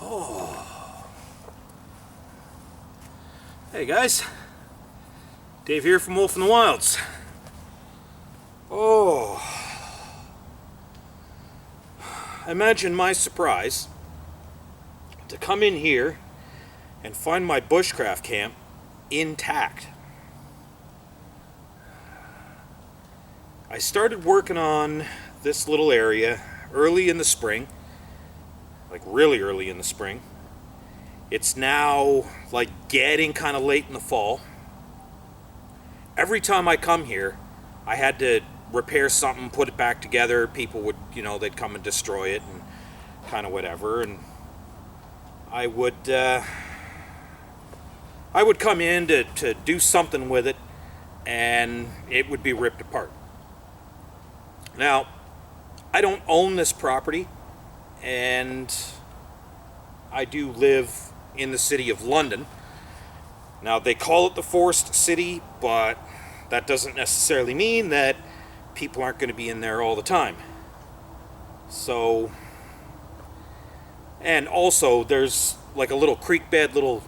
Oh. Hey guys, Dave here from Wolf in the Wilds. Oh, imagine my surprise to come in here and find my bushcraft camp intact. I started working on this little area early in the spring, like really early in the spring. It's now like getting kind of late in the fall. Every time I come here, I had to repair something, put it back together. People would, they'd come and destroy it and kind of whatever. And I would come in to do something with it, and it would be ripped apart. Now, I don't own this property, and I do live in the city of London. Now, they call it the Forest City, but that doesn't necessarily mean that people aren't going to be in there all the time. So, and also there's like a little creek bed, little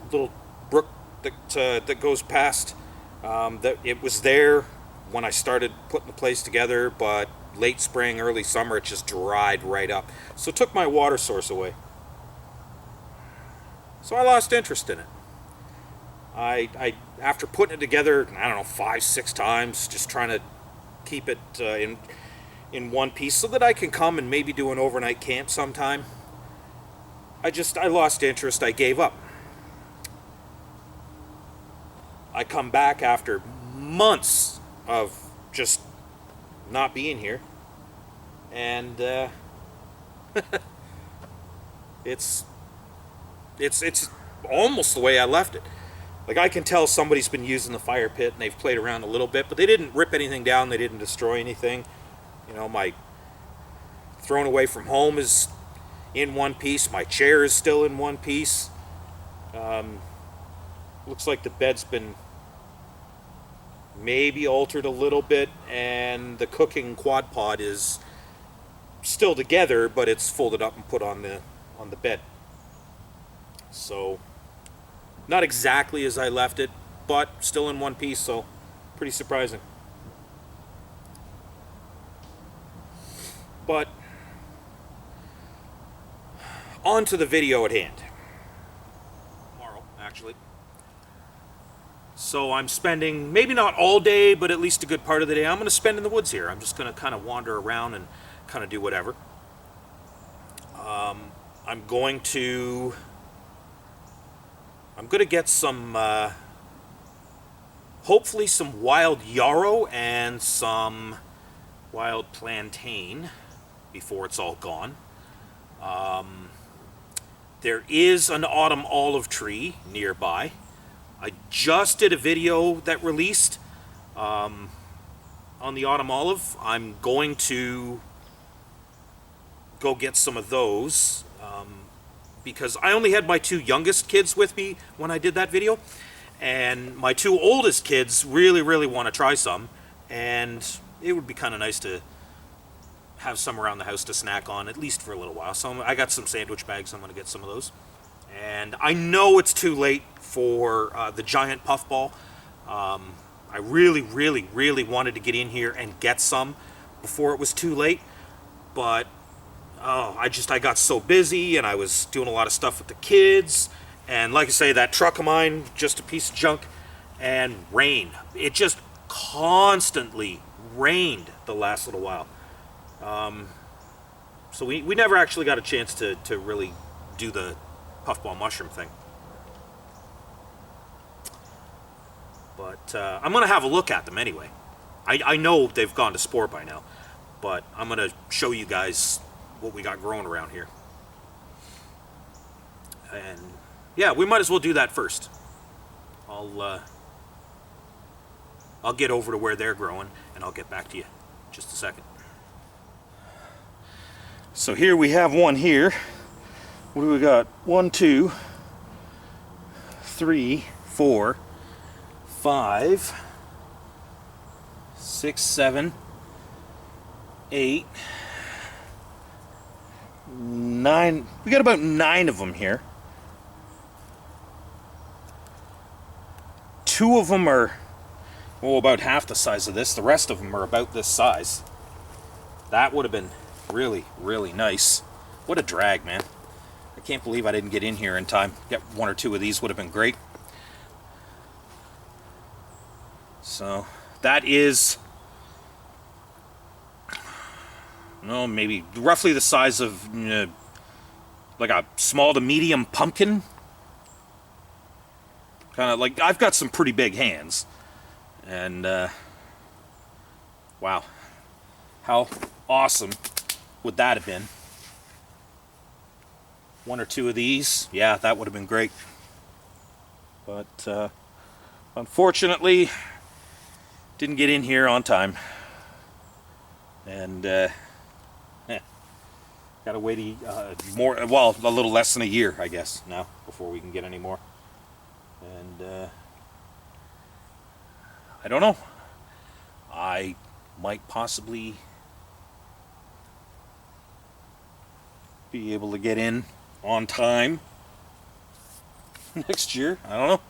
brook that goes past. That it was there when I started putting the place together, but late spring, early summer, it just dried right up. So it took my water source away. So I lost interest in it. I after putting it together, I don't know, 5-6 times, just trying to keep it in one piece so that I can come and maybe do an overnight camp sometime. I lost interest. I gave up. I come back after months of just not being here, and it's almost the way I left it. Like, I can tell somebody's been using the fire pit and they've played around a little bit, but they didn't rip anything down, they didn't destroy anything. My thrown away from home is in one piece, my chair is still in one piece. Looks like the bed's been maybe altered a little bit, and the cooking quad pod is still together, but it's folded up and put on the bed. So, not exactly as I left it, but still in one piece, so pretty surprising. But on to the video at hand. Tomorrow, actually. So I'm spending, maybe not all day, but at least a good part of the day, I'm going to spend in the woods here. I'm just going to kind of wander around and kind of do whatever. I'm going to get some, hopefully some wild yarrow and some wild plantain before it's all gone. There is an autumn olive tree nearby. I just did a video that released on the autumn olive. I'm going to go get some of those because I only had my 2 youngest kids with me when I did that video, and my 2 oldest kids really want to try some, and it would be kind of nice to have some around the house to snack on, at least for a little while. So I got some sandwich bags. I'm going to get some of those. And I know it's too late for the giant puffball. I really wanted to get in here and get some before it was too late, but I got so busy, and I was doing a lot of stuff with the kids, and like I say, that truck of mine, just a piece of junk, and rain. It just constantly rained the last little while. So we never actually got a chance to really do the puffball mushroom thing. But I'm going to have a look at them anyway. I know they've gone to spore by now, but I'm going to show you guys what we got growing around here. And yeah, we might as well do that first. I'll get over to where they're growing, and I'll get back to you in just a second. So here we have one here. What do we got? 1, 2, 3, 4, 5, 6, 7, 8, 9, 9. We got about 9 of them here. 2 of them are, well, about half the size of this. The rest of them are about this size. That would have been really, really nice. What a drag, man. I can't believe I didn't get in here in time. Get 1 or 2 of these would have been great. So, that is, no, maybe roughly the size of like a small to medium pumpkin. Kind of like, I've got some pretty big hands. And, wow. How awesome would that have been? 1 or 2 of these, yeah, that would have been great. But unfortunately, didn't get in here on time. And gotta wait more, well, a little less than a year, I guess, now, before we can get any more. And I don't know. I might possibly be able to get in on time next year. I don't know.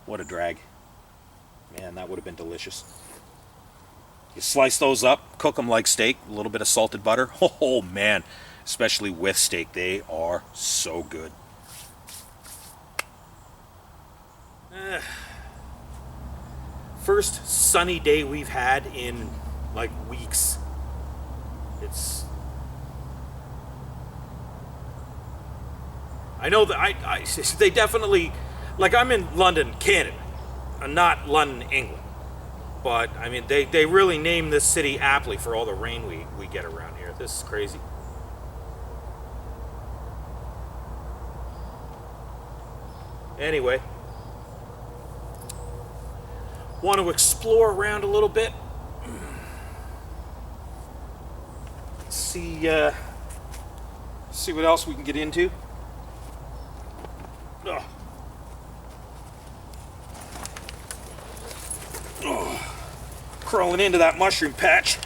What a drag. Man, that would have been delicious. You slice those up, cook them like steak, a little bit of salted butter. Oh man, especially with steak, they are so good. First sunny day we've had in like weeks. It's, I know that they definitely, like, I'm in London, Canada, not London, England. But I mean, they really named this city aptly for all the rain we get around here. This is crazy. Anyway, want to explore around a little bit. See what else we can get into. Ugh. Crawling into that mushroom patch.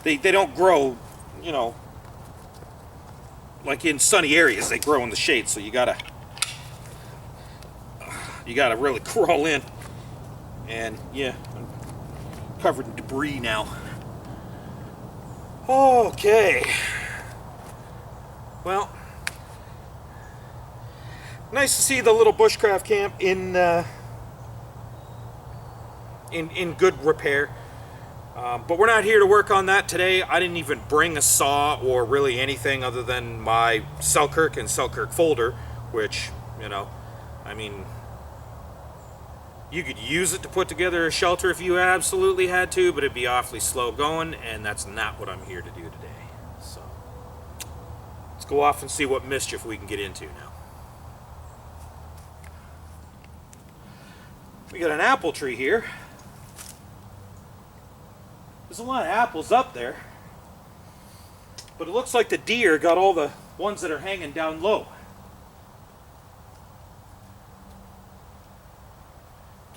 They don't grow, you know, like in sunny areas. They grow in the shade, so you gotta really crawl in. And yeah, I'm covered in debris now. Okay. Well, nice to see the little bushcraft camp in good repair. But we're not here to work on that today. I didn't even bring a saw or really anything other than my Selkirk and Selkirk folder, which, you know, I mean, you could use it to put together a shelter if you absolutely had to, but it'd be awfully slow going, and that's not what I'm here to do today. So, let's go off and see what mischief we can get into now. We got an apple tree here. There's a lot of apples up there, but it looks like the deer got all the ones that are hanging down low.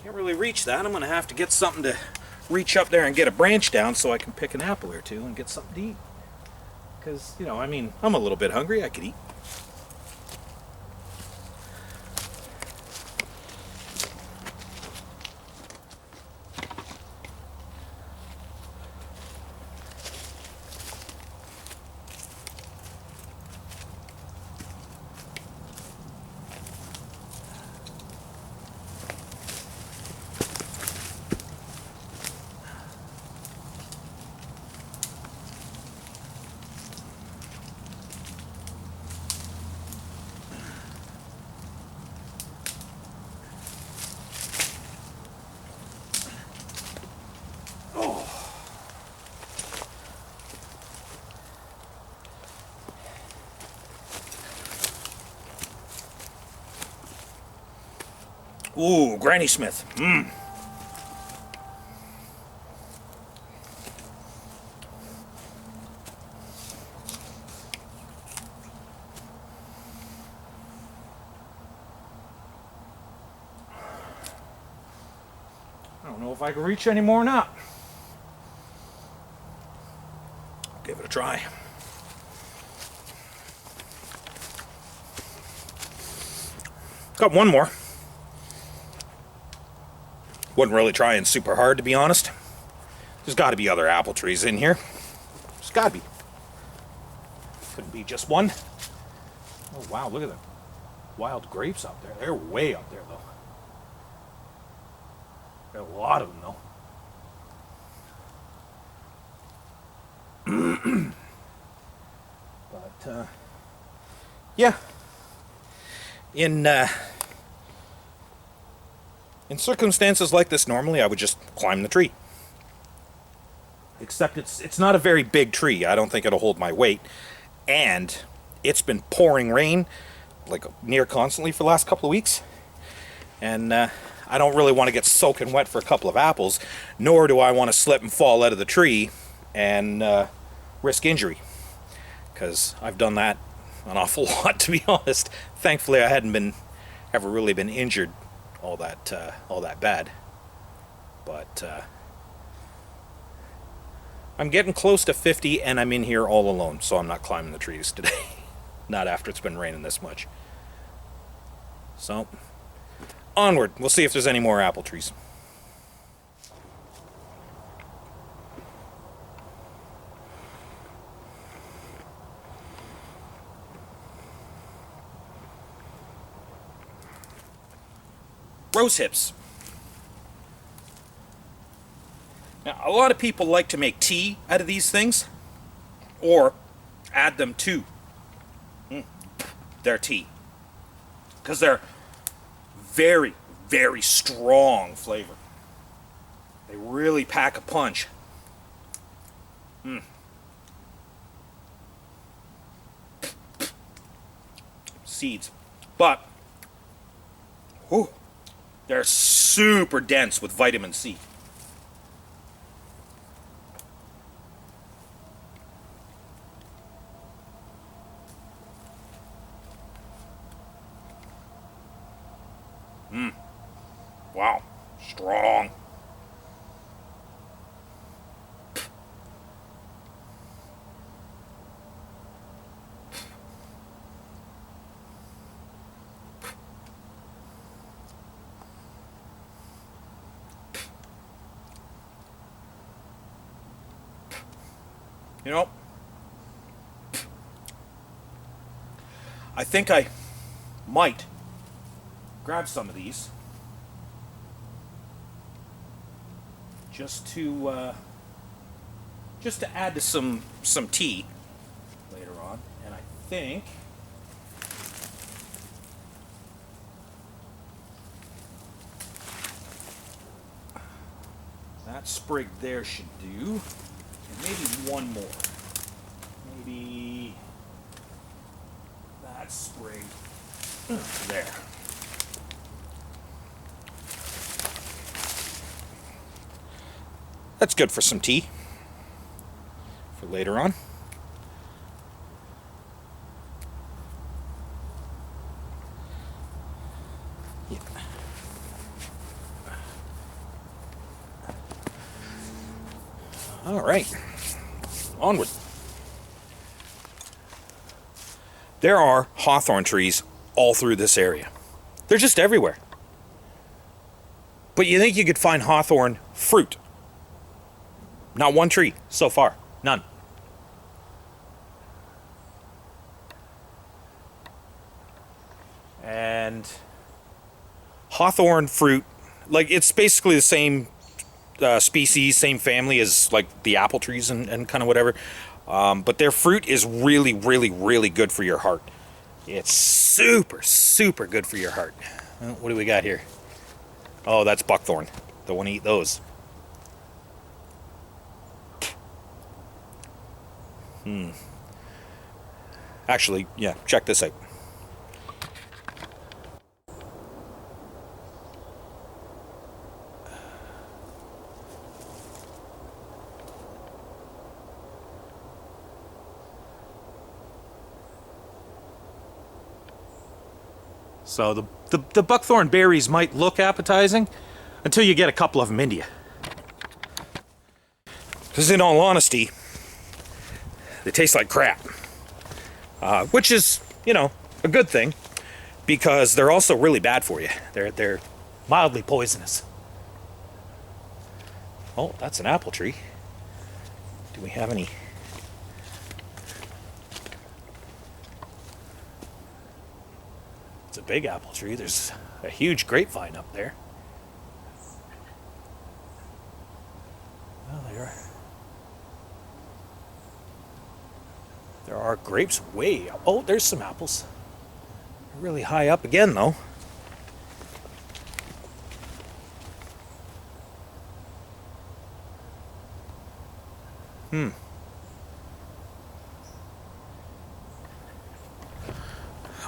Can't really reach that. I'm going to have to get something to reach up there and get a branch down so I can pick an apple or two and get something to eat. Because, you know, I mean, I'm a little bit hungry. I could eat. Ooh, Granny Smith. Mmm. I don't know if I can reach any more or not. give it a try. Got one more. Wasn't really trying super hard, to be honest. There's got to be other apple trees in here. There's got to be. Couldn't be just one. Oh wow, look at the wild grapes up there. They're way up there, though. Got a lot of them, though. But, yeah. In circumstances like this, normally I would just climb the tree. Except it's not a very big tree. I don't think it'll hold my weight. And it's been pouring rain, like near constantly for the last couple of weeks. And I don't really want to get soaking wet for a couple of apples, nor do I want to slip and fall out of the tree and risk injury. Because I've done that an awful lot, to be honest. Thankfully, I hadn't ever really been injured all that bad. But I'm getting close to 50, and I'm in here all alone, so I'm not climbing the trees today. Not after it's been raining this much. So, onward. We'll see if there's any more apple trees. Rose hips. Now, a lot of people like to make tea out of these things, or add them to their tea, because they're very, very strong flavor. They really pack a punch. Seeds, but whew, they're super dense with vitamin C. Wow, strong. You know, I think I might grab some of these just to add to some tea later on, and I think that sprig there should do. Maybe one more. Maybe that sprig there. That's good for some tea for later on. Yeah. All right. Onward. There are hawthorn trees all through this area. They're just everywhere. But you think you could find hawthorn fruit? Not one tree so far. None. And hawthorn fruit, like, it's basically the same species, same family as like the apple trees and kind of whatever, but their fruit is really, really, really good for your heart. It's super, super good for your heart. What do we got here? Oh, that's buckthorn. Don't want to eat those. Actually, yeah, check this out. So the buckthorn berries might look appetizing until you get a couple of them into you. Because in all honesty, They taste like crap. Which is, you know, a good thing, because they're also really bad for you. They're mildly poisonous. Oh, that's an apple tree. Do we have any? It's a big apple tree. There's a huge grapevine up there. Well, there are grapes way up. Oh, there's some apples. They're really high up again, though.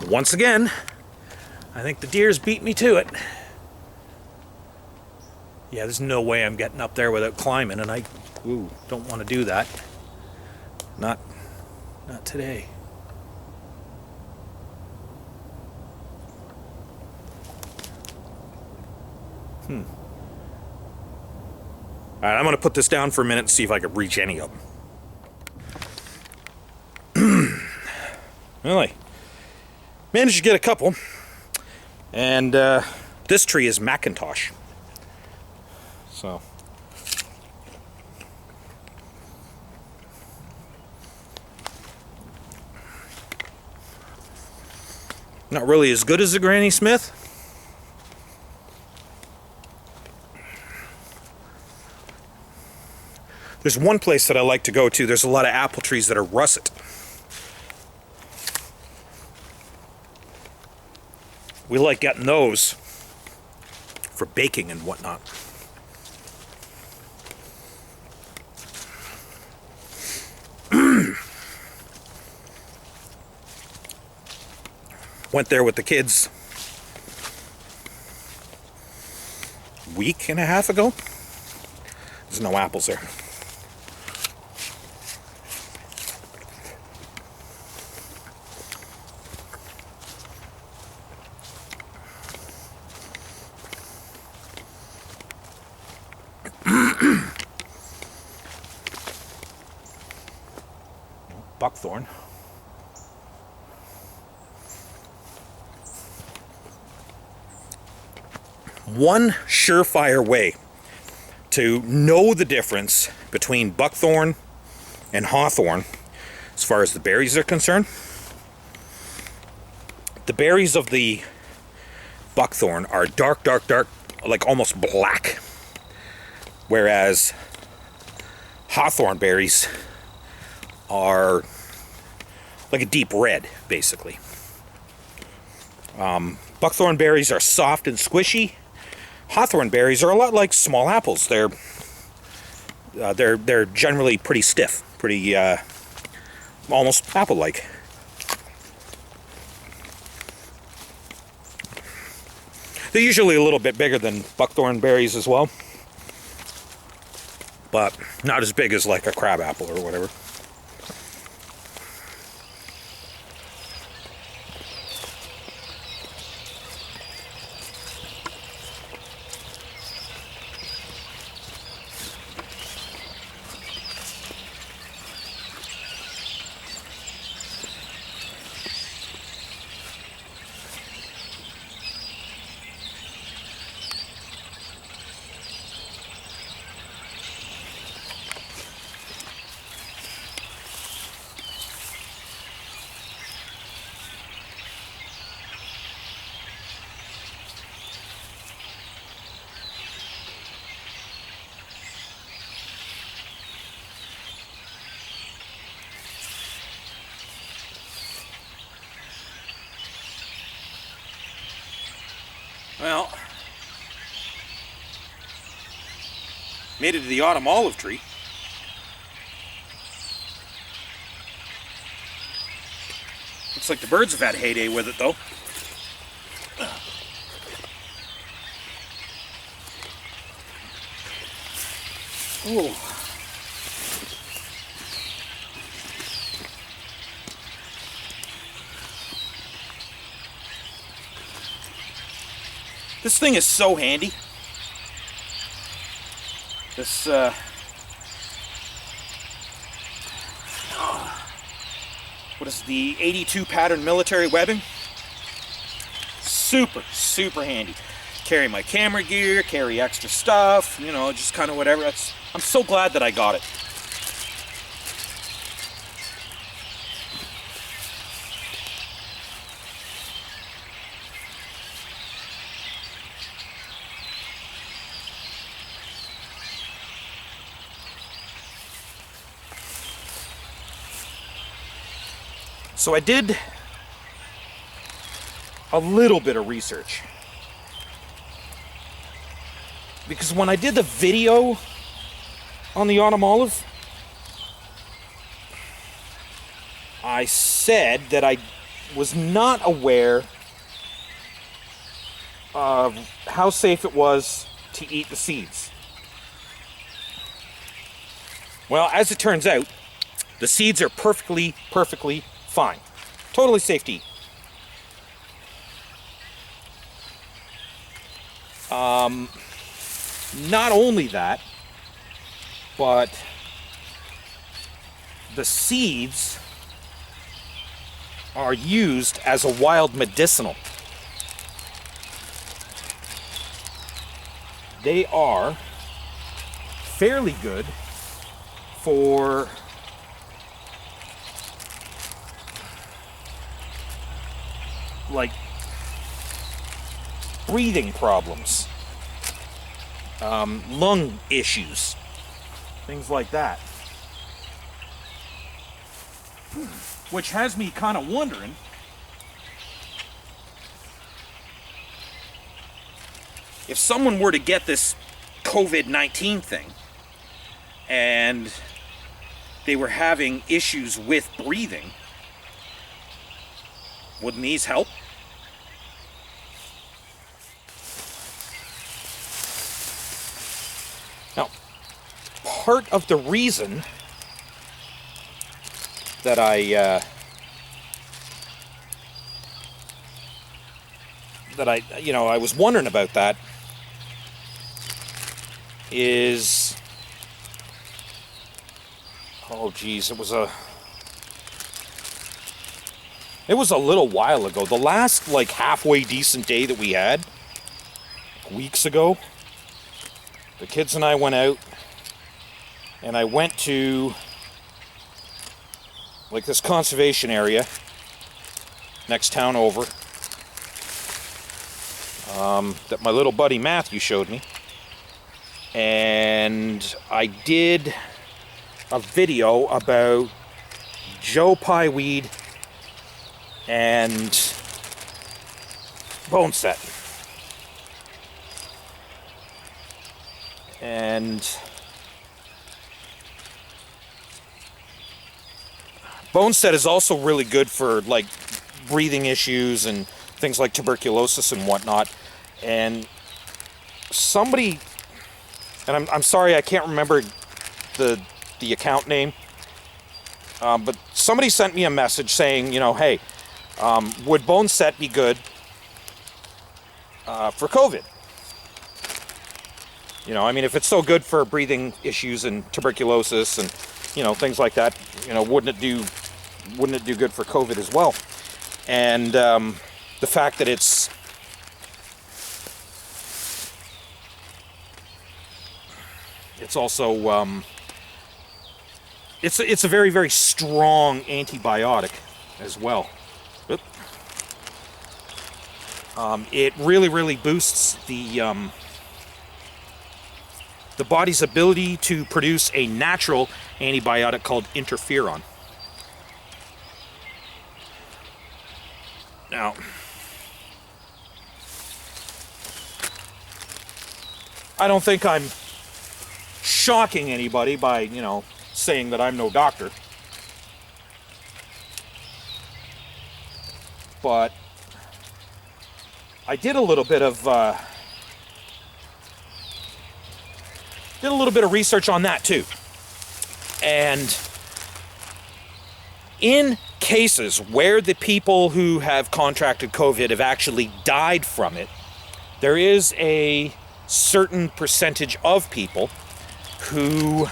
Once again, I think the deers beat me to it. Yeah, there's no way I'm getting up there without climbing, and I don't want to do that. Not today. Alright, I'm going to put this down for a minute and see if I can reach any of them. Really? Managed to get a couple. And this tree is Macintosh. So. Not really as good as the Granny Smith. There's one place that I like to go to. There's a lot of apple trees that are russet. We like getting those for baking and whatnot. Went there with the kids a week and a half ago. There's no apples there. Buckthorn. One surefire way to know the difference between buckthorn and hawthorn, as far as the berries are concerned, the berries of the buckthorn are dark, like almost black, whereas hawthorn berries are like a deep red, basically. Buckthorn berries are soft and squishy. Hawthorn berries are a lot like small apples. They're generally pretty stiff, pretty almost apple-like. They're usually a little bit bigger than buckthorn berries as well, but not as big as like a crab apple or whatever. Well, made it to the autumn olive tree. Looks like the birds have had a heyday with it, though. Oh. This thing is so handy. This, what is the 82 pattern military webbing. Super, super handy. Carry my camera gear, carry extra stuff, you know, just kind of whatever. I'm so glad that I got it. So I did a little bit of research, because when I did the video on the autumn olive, I said that I was not aware of how safe it was to eat the seeds. Well, as it turns out, the seeds are perfectly fine. Totally safe to eat. Not only that, but the seeds are used as a wild medicinal. They are fairly good for like breathing problems, lung issues, things like that. Which has me kind of wondering if someone were to get this COVID-19 thing and they were having issues with breathing, wouldn't these help? Now, part of the reason that I was wondering about that is, oh geez, it was a little while ago. The last like halfway decent day that we had weeks ago, the kids and I went out, and I went to like this conservation area next town over that my little buddy Matthew showed me, and I did a video about Joe Pye weed and boneset. And boneset is also really good for like breathing issues and things like tuberculosis and whatnot. And somebody, and I'm sorry I can't remember the account name, but somebody sent me a message saying, you know, hey, would boneset be good for COVID? You know, I mean, if it's so good for breathing issues and tuberculosis and, you know, things like that, you know, wouldn't it do good for COVID as well? And the fact that it's also it's a very, very strong antibiotic as well. It really boosts the body's ability to produce a natural antibiotic called interferon. Now, I don't think I'm shocking anybody by, you know, saying that I'm no doctor. But I did a little bit of research on that too. And in cases where the people who have contracted COVID have actually died from it, there is a certain percentage of people who,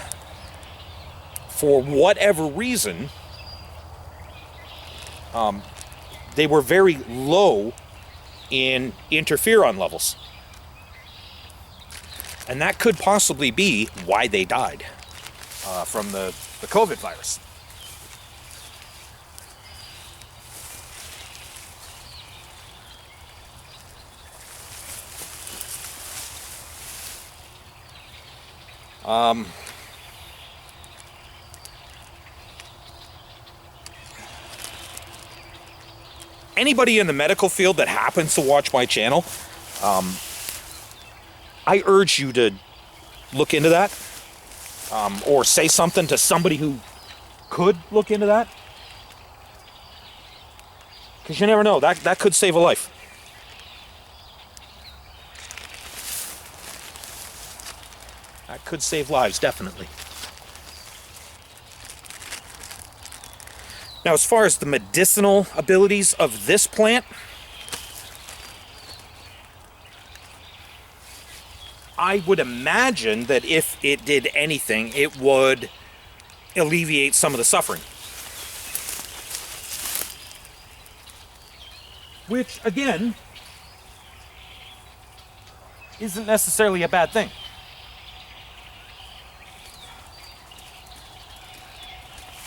for whatever reason, they were very low in interferon levels. And that could possibly be why they died from the COVID virus. Anybody in the medical field that happens to watch my channel, I urge you to look into that, or say something to somebody who could look into that, because you never know, that could save a life. That could save lives, definitely. Now, as far as the medicinal abilities of this plant, I would imagine that if it did anything, it would alleviate some of the suffering. Which, again, isn't necessarily a bad thing.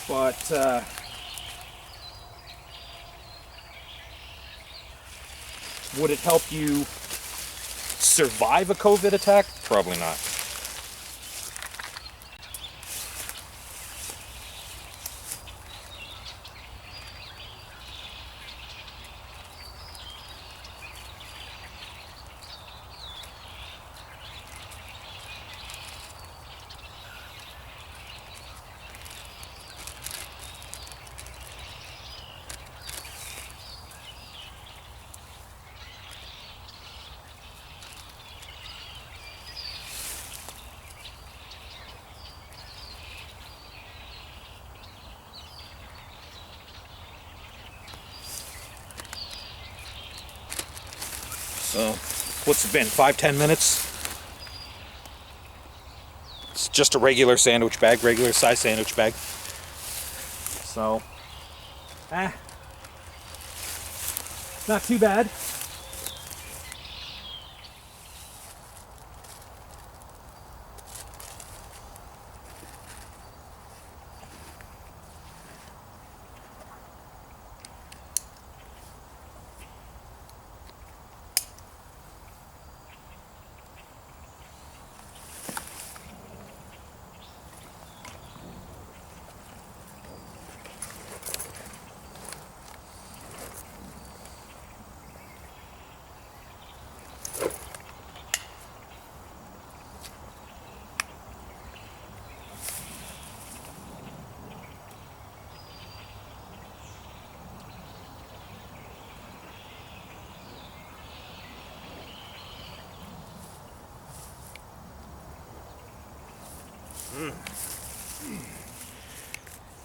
But, would it help you survive a COVID attack? Probably not. So, what's it been, 5-10 minutes? It's just a regular sandwich bag, regular size sandwich bag. So, not too bad.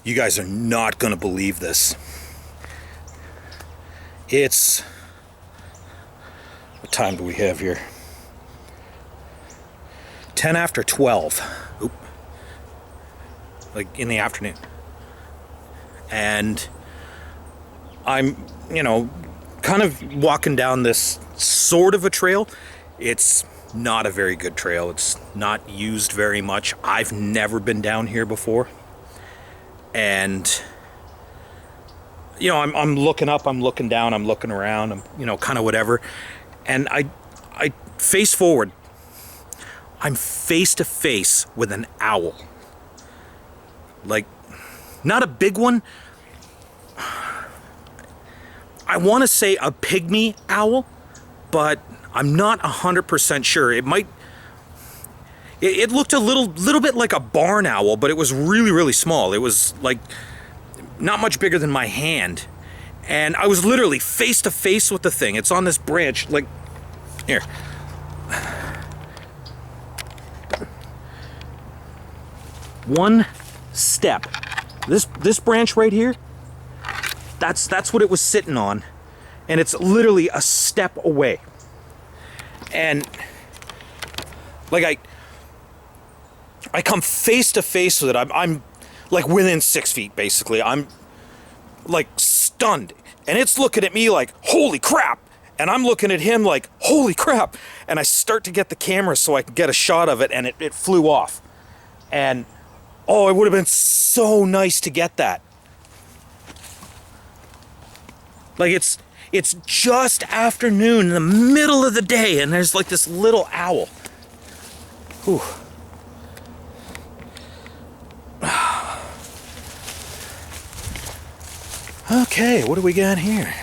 You guys are not going to believe this. It's... What time do we have here? 10 after 12. Oop. Like in the afternoon. And I'm, kind of walking down this sort of a trail. It's not a very good trail. It's not used very much. I've never been down here before. And, I'm looking up, I'm looking down, I'm looking around, I'm, kind of whatever. And I face forward. I'm face to face with an owl. Like, not a big one. I want to say a pygmy owl, but I'm not 100% sure. It looked a little bit like a barn owl, but it was really, really small. It was like not much bigger than my hand. And I was literally face to face with the thing. It's on this branch, like, here. One step. This branch right here, that's what it was sitting on. And it's literally a step away. And like I come face to face with it. I'm like within 6 feet, basically. I'm like stunned. And it's looking at me like, holy crap. And I'm looking at him like, holy crap. And I start to get the camera so I can get a shot of it, and it flew off. And, oh, it would have been so nice to get that. Like, it's just afternoon in the middle of the day, and there's like this little owl. Whew. Okay, what do we got here?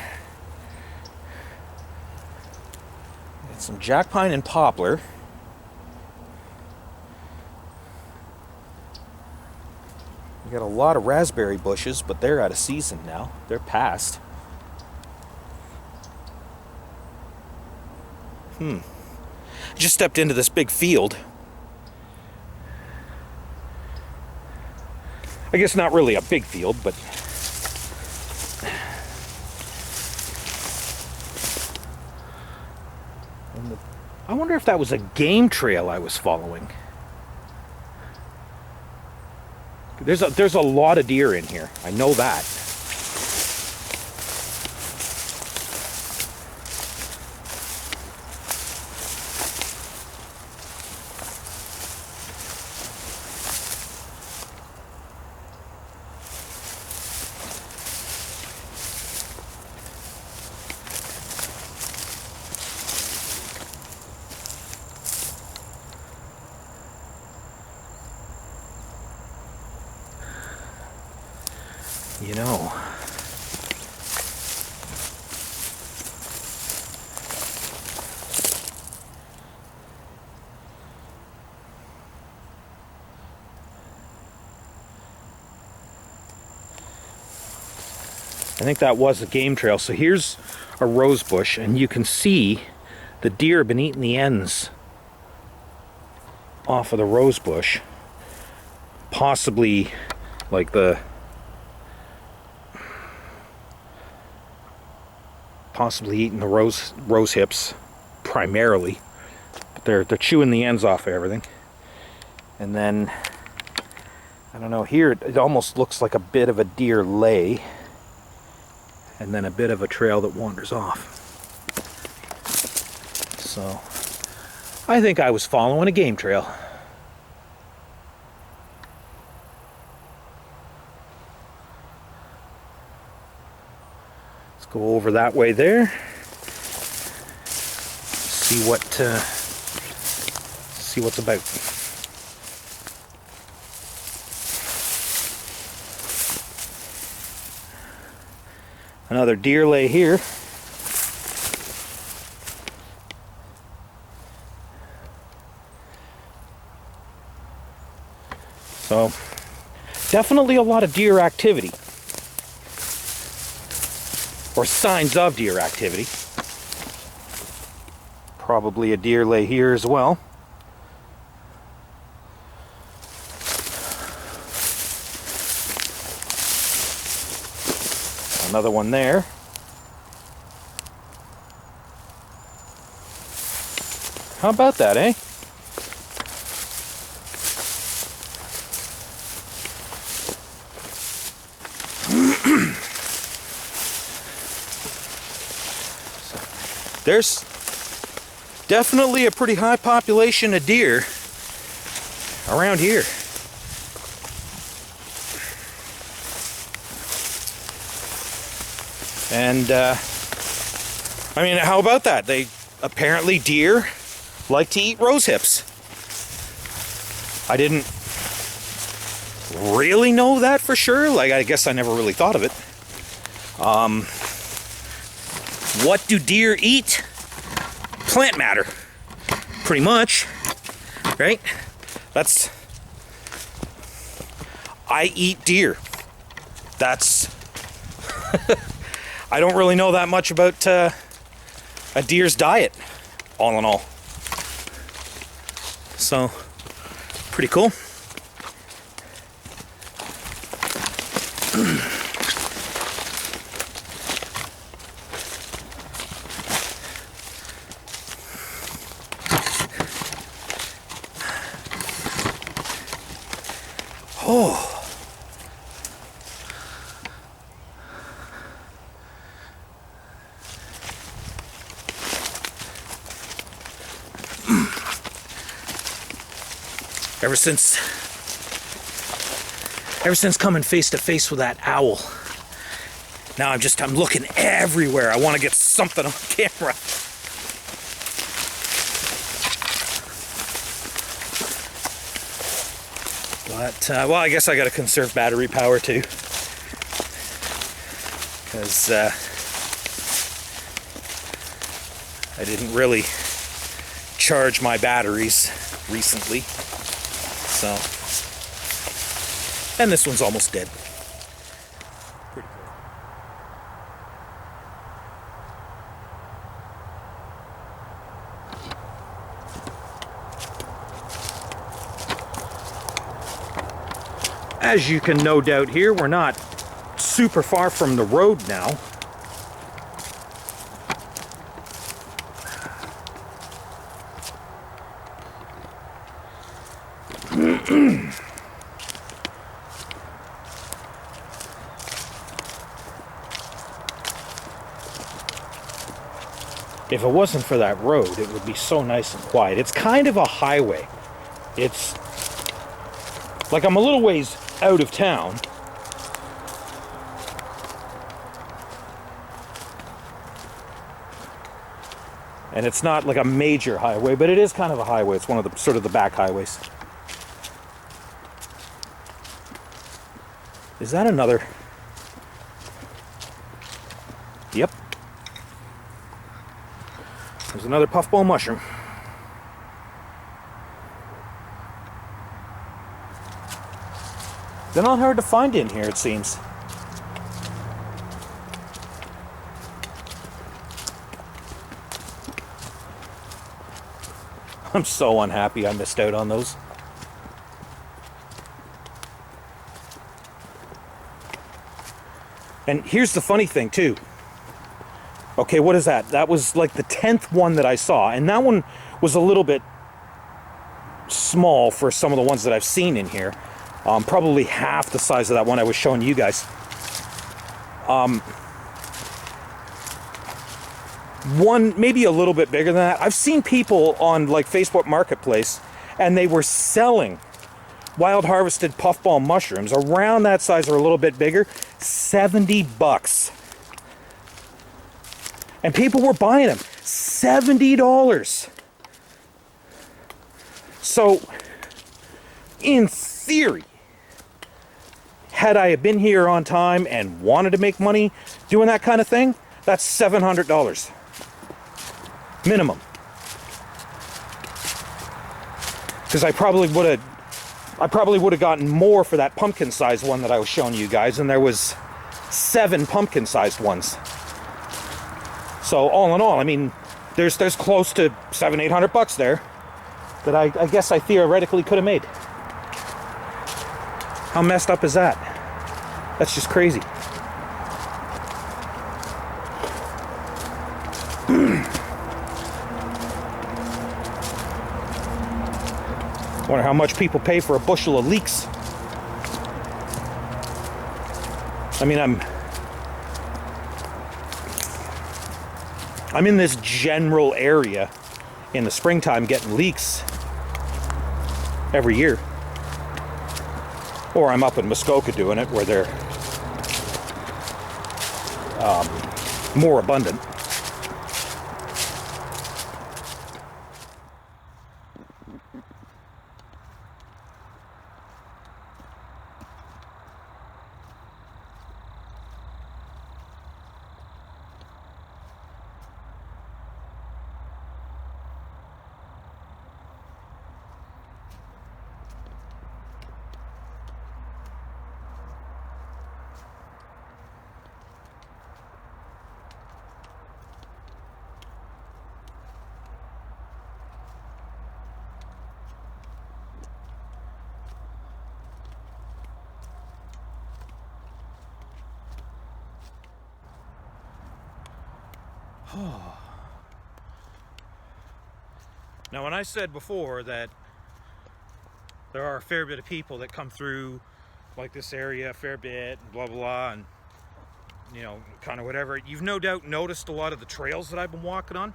Got some jack pine and poplar. We got a lot of raspberry bushes, but they're out of season now. They're past. Just stepped into this big field. I guess not really a big field, but I wonder if that was a game trail I was following. There's a lot of deer in here. I know that. You know, I think that was a game trail. So here's a rose bush, and you can see the deer have been eating the ends off of the rose bush. Possibly like possibly eating the rose hips primarily, but they're chewing the ends off of everything. And then I don't know, here it almost looks like a bit of a deer lay, and then a bit of a trail that wanders off. So I think I was following a game trail. Go over that way there. See what's about. Another deer lay here. So definitely a lot of deer activity. Or signs of deer activity. Probably a deer lay here as well. Another one there. How about that, eh? There's definitely a pretty high population of deer around here. And, I mean, how about that? Apparently deer like to eat rose hips. I didn't really know that for sure. Like, I guess I never really thought of it. What do deer eat? Plant matter, pretty much, right? I eat deer. That's, I don't really know that much about a deer's diet, all in all. So, pretty cool. Oh. Ever since coming face to face with that owl, now I'm looking everywhere. I want to get something on camera. But, well, I guess I gotta conserve battery power too. Because, I didn't really charge my batteries recently. So, and this one's almost dead. Pretty cool. As you can no doubt hear, we're not super far from the road now. If it wasn't for that road, it would be so nice and quiet. It's kind of a highway. It's like I'm a little ways out of town. And it's not like a major highway, but it is kind of a highway. It's one of the sort of the back highways. Is that another? Yep. There's another puffball mushroom. They're not hard to find in here, it seems. I'm so unhappy I missed out on those. And here's the funny thing too. Okay, what is that? That was like the 10th one that I saw, and that one was a little bit small for some of the ones that I've seen in here. Probably half the size of that one I was showing you guys. One maybe a little bit bigger than that. I've seen people on like Facebook Marketplace, and they were selling wild harvested puffball mushrooms around that size or a little bit bigger, $70. And people were buying them, $70. So, in theory, had I been here on time and wanted to make money doing that kind of thing, that's $700 minimum. Because I probably would have gotten more for that pumpkin-sized one that I was showing you guys, and there was 7 pumpkin-sized ones. So all in all, I mean, there's close to $700-800 there that I guess I theoretically could have made. How messed up is that? That's just crazy. Wonder how much people pay for a bushel of leeks. I mean, I'm in this general area in the springtime getting leeks every year. Or I'm up in Muskoka doing it where they're more abundant. Now, when I said before that there are a fair bit of people that come through like this area a fair bit, and blah, blah, blah, and, you know, kind of whatever, you've no doubt noticed a lot of the trails that I've been walking on.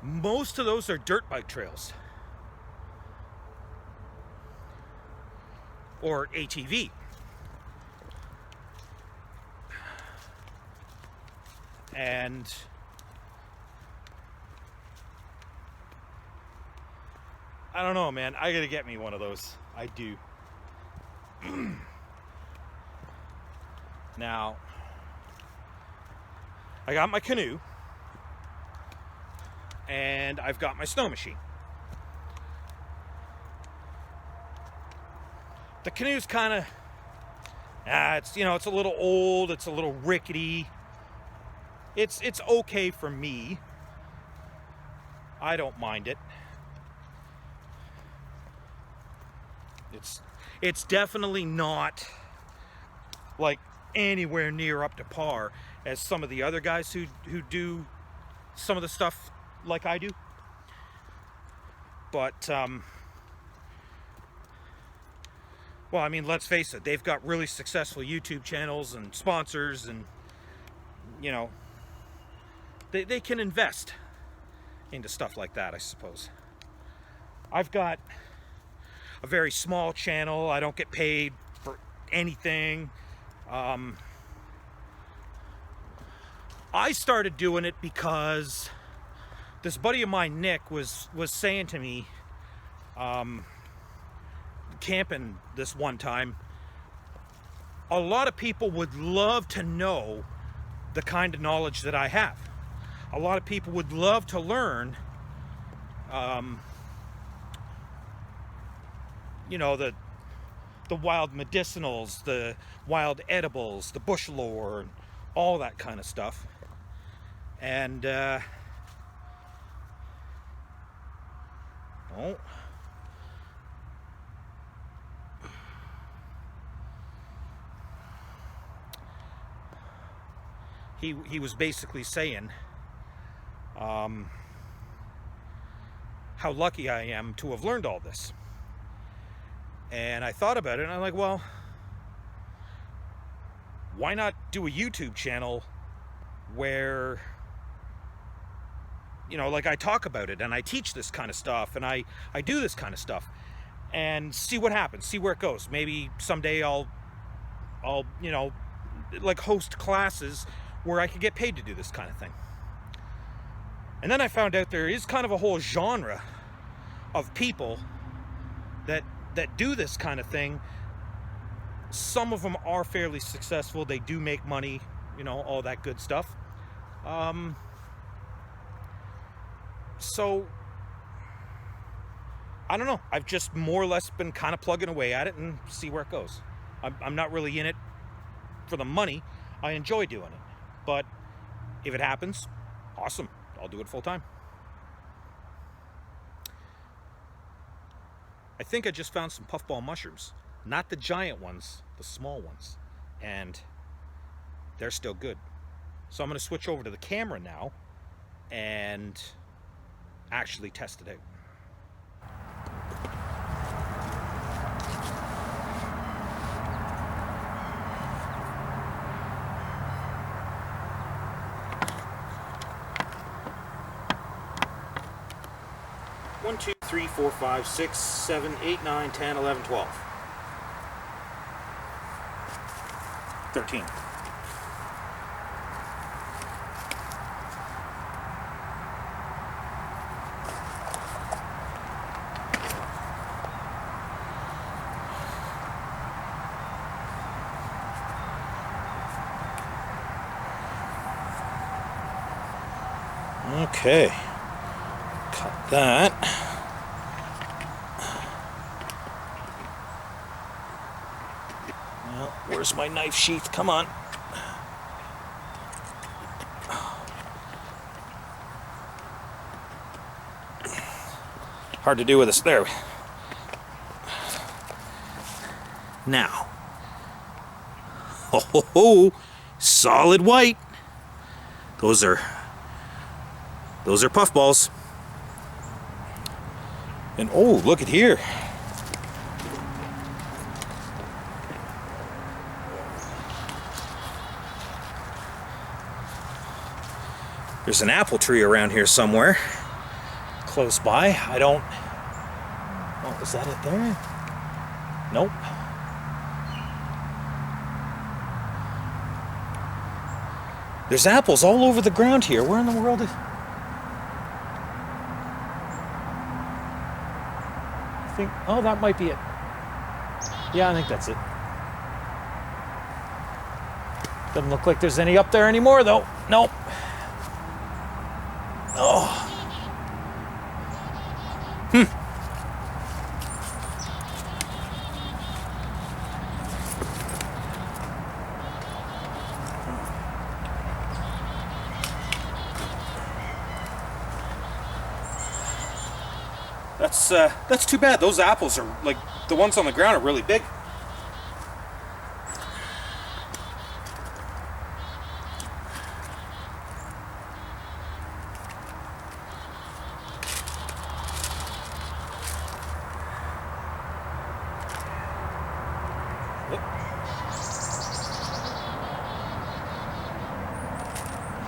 Most of those are dirt bike trails. or ATV. And I don't know, man. I gotta get me one of those. I do. Now, I got my canoe, and I've got my snow machine. The canoe's kind of, it's, you know, it's a little old, it's a little rickety. It's okay for me. I don't mind it. It's definitely not like anywhere near up to par as some of the other guys who do some of the stuff like I do. But well, I mean, let's face it, they've got really successful YouTube channels and sponsors, and you know, they can invest into stuff like that, I suppose. I've got a very small channel. I don't get paid for anything. I started doing it because this buddy of mine, Nick, was saying to me, camping this one time, a lot of people would love to know the kind of knowledge that I have. A lot of people would love to learn, you know, the wild medicinals, the wild edibles, the bush lore, and all that kind of stuff. And he was basically saying how lucky I am to have learned all this. And I thought about it, and I'm like, well, why not do a YouTube channel where, you know, like I talk about it and I teach this kind of stuff and I do this kind of stuff, and see what happens, see where it goes. Maybe someday I'll you know, like host classes where I could get paid to do this kind of thing. And then I found out there is kind of a whole genre of people that do this kind of thing. Some of them are fairly successful. They do make money, you know, all that good stuff. So I don't know. I've just more or less been kind of plugging away at it and see where it goes. I'm not really in it for the money. I enjoy doing it. But if it happens, awesome. I'll do it full time. I think I just found some puffball mushrooms. Not the giant ones, the small ones. And they're still good. So I'm going to switch over to the camera now and actually test it out. One, 2, 3, 4, 5, 6, 7, 8, 9, 10, 11, 12. 13. Okay. Cut that. Well, where's my knife sheath? Come on. Hard to do with this. There. Now. Oh, solid white. Those are puffballs. And oh, look at here. There's an apple tree around here somewhere, close by. I don't. Oh, is that it there? Nope. There's apples all over the ground here. Where in the world is... I think... Oh, that might be it. Yeah, I think that's it. Doesn't look like there's any up there anymore, though. Nope. Oh. That's too bad. Those apples are, like, the ones on the ground are really big.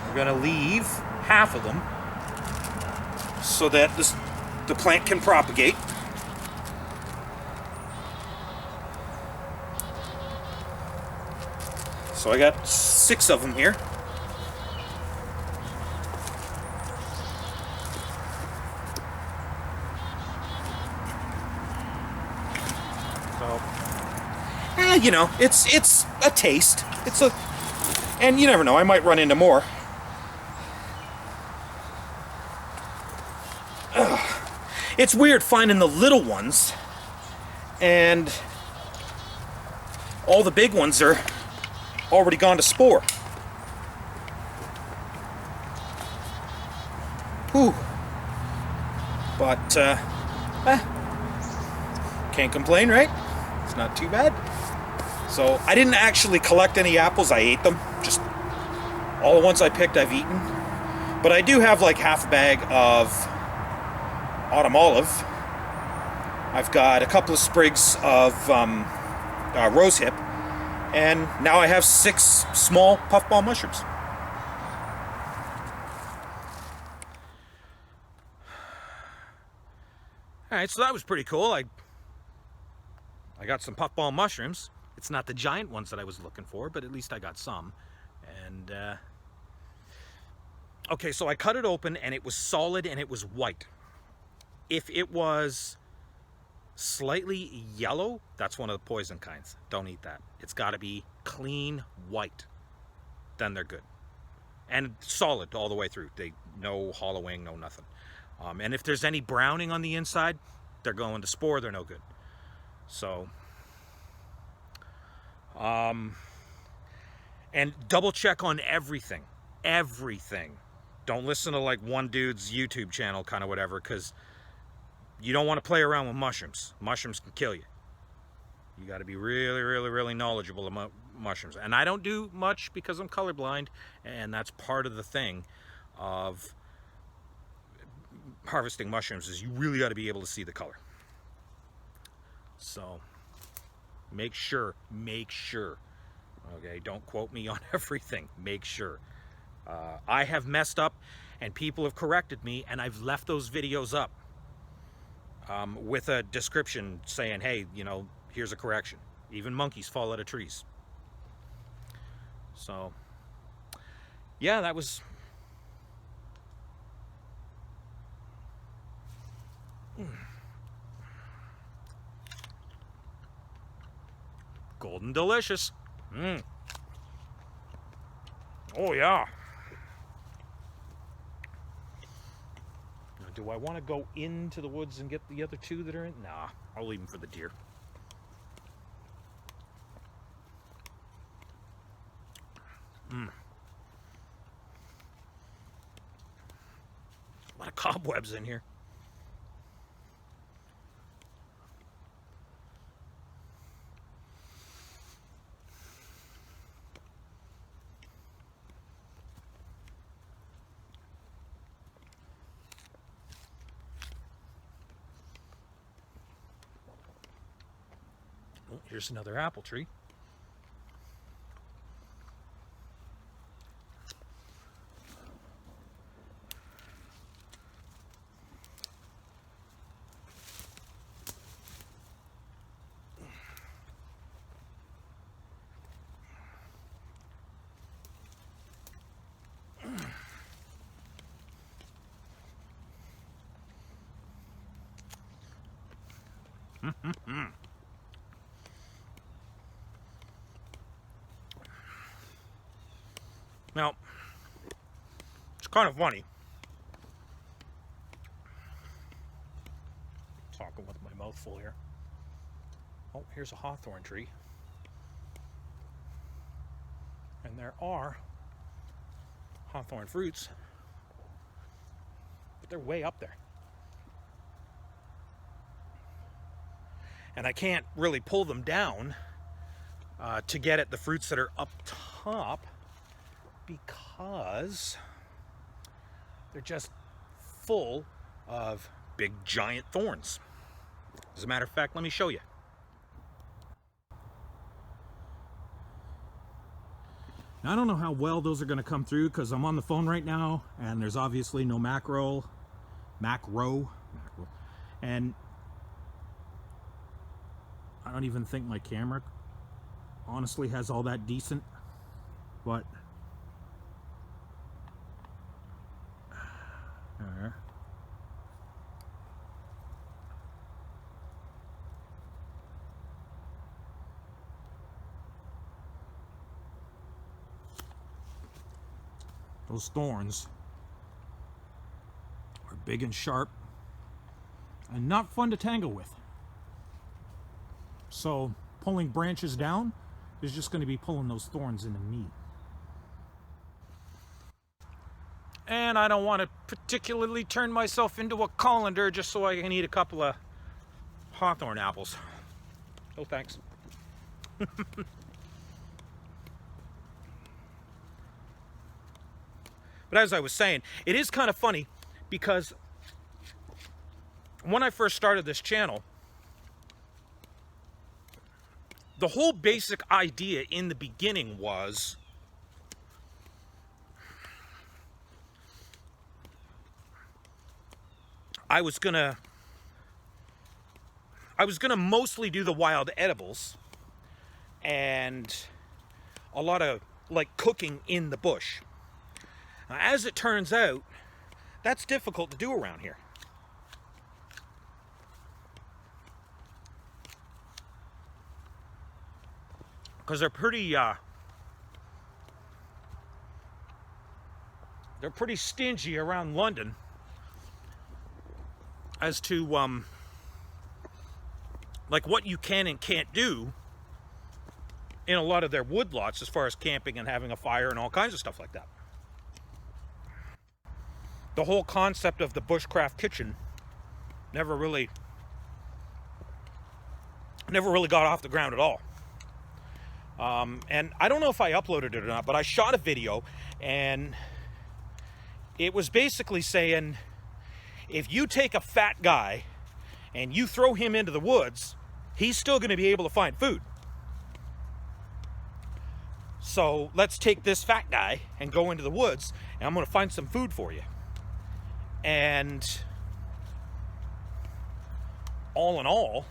We're gonna leave half of them so that the plant can propagate. So I got 6 of them here. So, you know, it's a taste. And you never know, I might run into more. It's weird finding the little ones, and all the big ones are already gone to spore. Whew. But, can't complain, right? It's not too bad. So, I didn't actually collect any apples, I ate them. Just all the ones I picked I've eaten. But I do have like half a bag of autumn olive. I've got a couple of sprigs of rosehip, and now I have 6 small puffball mushrooms. Alright, so that was pretty cool. I got some puffball mushrooms. It's not the giant ones that I was looking for, but at least I got some. And okay, so I cut it open and it was solid and it was white. If it was slightly yellow, that's one of the poison kinds. Don't eat that. It's got to be clean white. Then they're good. And solid all the way through. No hollowing, no nothing. And if there's any browning on the inside, they're going to spore. They're no good. So, and double check on everything. Everything. Don't listen to like one dude's YouTube channel, kind of whatever, because you don't want to play around with mushrooms. Mushrooms can kill you. You got to be really, really, really knowledgeable about mushrooms. And I don't do much because I'm colorblind, and that's part of the thing of harvesting mushrooms, is you really got to be able to see the color. So make sure, okay, don't quote me on everything, make sure. I have messed up and people have corrected me, and I've left those videos up with a description saying, hey, you know, here's a correction. Even monkeys fall out of trees. So yeah, that was golden delicious. Oh yeah. Now, do I want to go into the woods and get the other 2 that are in? Nah, I'll leave them for the deer. A lot of cobwebs in here. Oh, here's another apple tree. Now, it's kind of funny. Talking with my mouth full here. Oh, here's a hawthorn tree. And there are hawthorn fruits, but they're way up there. And I can't really pull them down to get at the fruits that are up top because they're just full of big giant thorns. As a matter of fact, let me show you. Now, I don't know how well those are going to come through because I'm on the phone right now and there's obviously no macro, and I don't even think my camera honestly has all that decent, but there. Those thorns are big and sharp and not fun to tangle with. So pulling branches down is just going to be pulling those thorns into me. And I don't want to particularly turn myself into a colander just so I can eat a couple of hawthorn apples. Oh, thanks. But as I was saying, it is kind of funny because when I first started this channel, the whole basic idea in the beginning was I was gonna mostly do the wild edibles and a lot of like cooking in the bush. Now, as it turns out, that's difficult to do around here. Because they're pretty stingy around London as to like what you can and can't do in a lot of their woodlots as far as camping and having a fire and all kinds of stuff like that. The whole concept of the bushcraft kitchen never really got off the ground at all. And I don't know if I uploaded it or not, but I shot a video and it was basically saying, if you take a fat guy and you throw him into the woods, he's still going to be able to find food. So let's take this fat guy and go into the woods and I'm going to find some food for you. And all in all,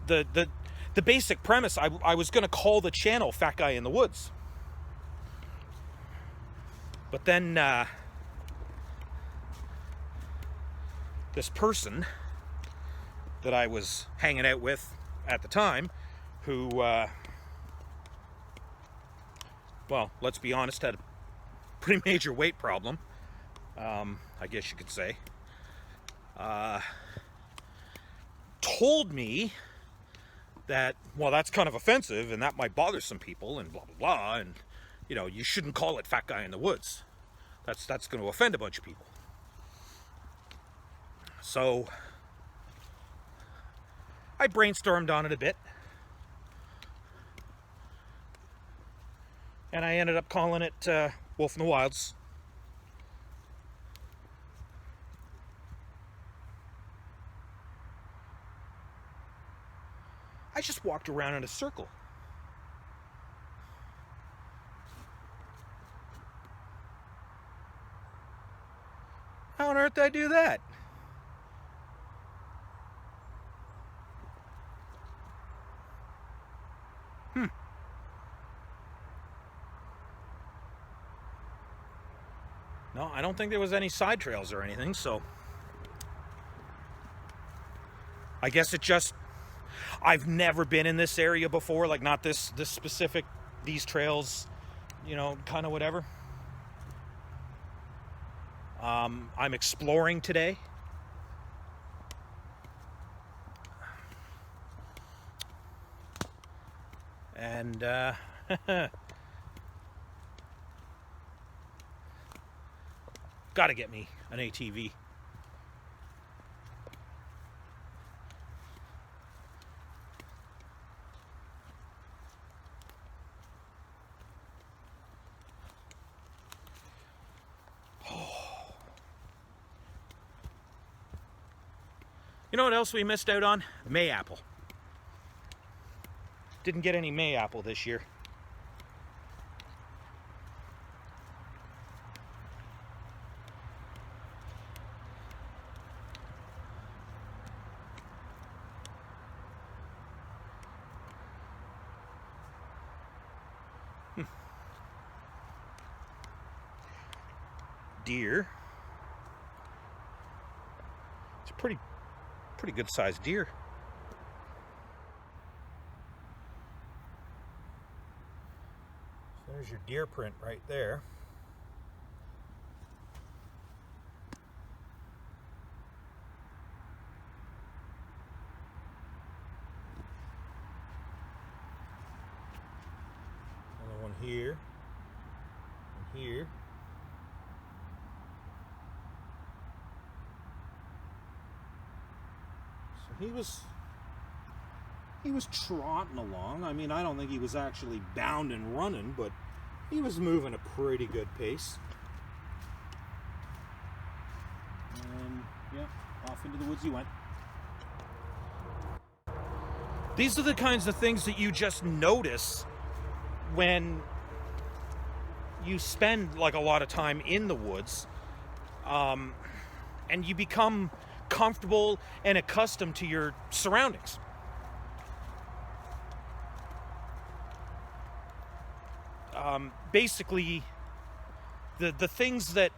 the basic premise, I was going to call the channel Fat Guy in the Woods. But then this person that I was hanging out with at the time, who, well, let's be honest, had a pretty major weight problem, I guess you could say, told me that, well, that's kind of offensive and that might bother some people and blah, blah, blah, and, you know, you shouldn't call it Fat Guy in the Woods. That's going to offend a bunch of people. So I brainstormed on it a bit, and I ended up calling it Wolf in the Wilds. I just walked around in a circle. How on earth did I do that? No, I don't think there was any side trails or anything, so I guess it just, I've never been in this area before, like not this specific, these trails, you know, kind of whatever. I'm exploring today. And gotta get me an ATV. You know what else we missed out on? Mayapple. Didn't get any mayapple this year. Deer. It's a pretty good sized deer. So there's your deer print right there. Another one here and here. So he was trotting along. I mean, I don't think he was actually bound and running, but he was moving a pretty good pace. And yeah, off into the woods he went. These are the kinds of things that you just notice when you spend like a lot of time in the woods, and you become comfortable and accustomed to your surroundings. Basically, the things that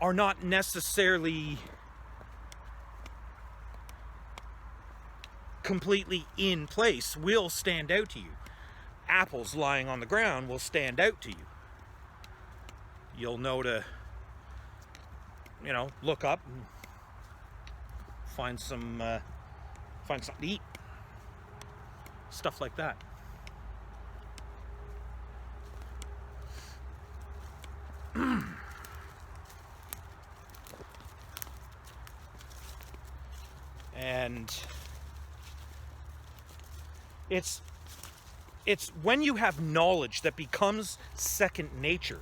are not necessarily completely in place will stand out to you. Apples lying on the ground will stand out to you. You'll know to, you know, look up and find something to eat. Stuff like that. And it's when you have knowledge that becomes second nature